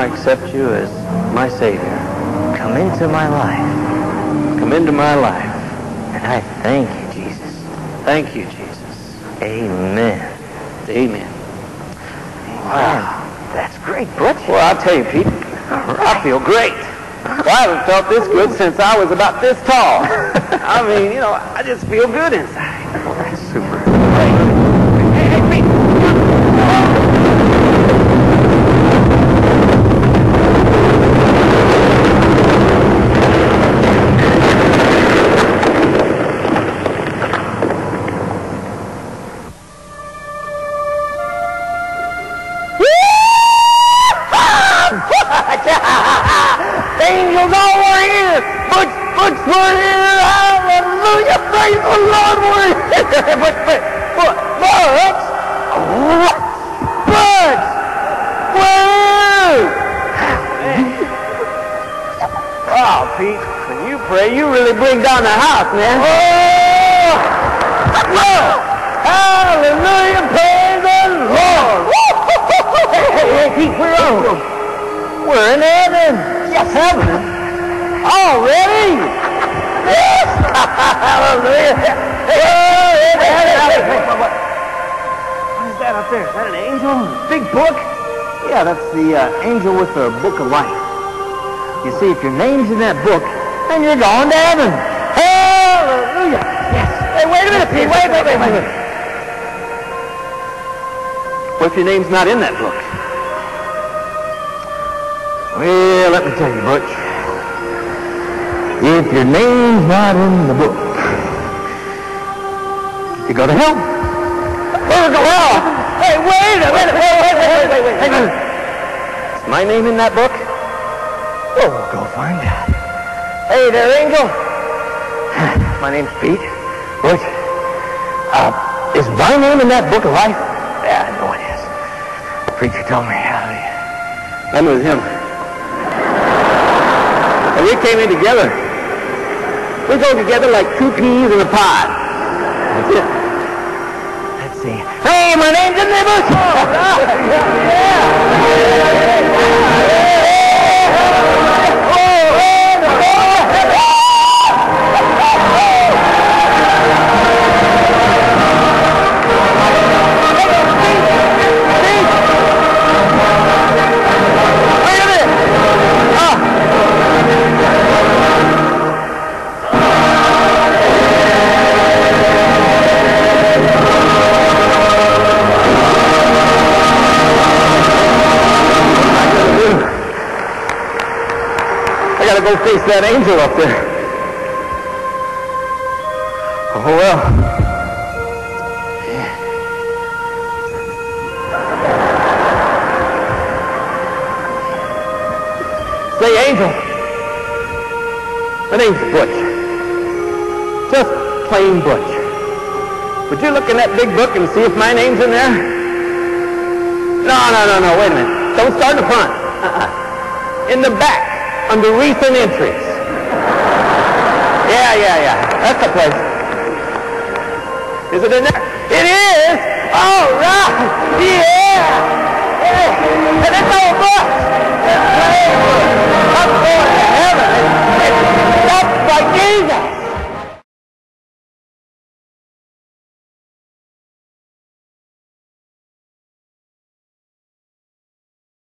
I accept you as my Savior. Come into my life. Come into my life. And I thank you, Jesus. Thank you, Jesus. Amen. Amen. Wow. That's great, Butch. Well, I'll tell you, Pete, I feel great. Well, I haven't felt this good since I was about this tall. I mean, I just feel good inside. Well, that's super. Hey, Pete. Angels all were here. Butch were here. Hallelujah. Praise the Lord. We're here. Butch. Whoa. Wow, Pete, when you pray, you really bring down the house, man. Whoa. Hallelujah. Praise the Lord. Hey, Pete, we're in heaven. Yes, heaven. Already? Yes. Hallelujah. What is that up there? Is that an angel? Big book? Yeah, that's the angel with the book of life. You see, if your name's in that book, then you're going to heaven. Hallelujah. Yes. Hey, wait a minute, Pete. Wait. What if your name's not in that book? Well, let me tell you, Butch. If your name's not in the book, you go to hell. Go to hell. Hey, wait. Is my name in that book? Oh, we'll go find out. Hey there, Angel. My name's Pete. Butch. Is my name in that book of life? Yeah, I know it is. The preacher told me. Hallelujah. I'm with him. And we came in together. We go together like two peas in a pod. That's it. Let's see. Hey, my name's in the book. Go face that angel up there. Oh, well. Yeah. Say, Angel. My name's Butch. Just plain Butch. Would you look in that big book and see if my name's in there? No. Wait a minute. Don't start in the front. In the back. Under recent entries. Yeah. That's the place. Is it in there? It is! All right! Yeah! And it's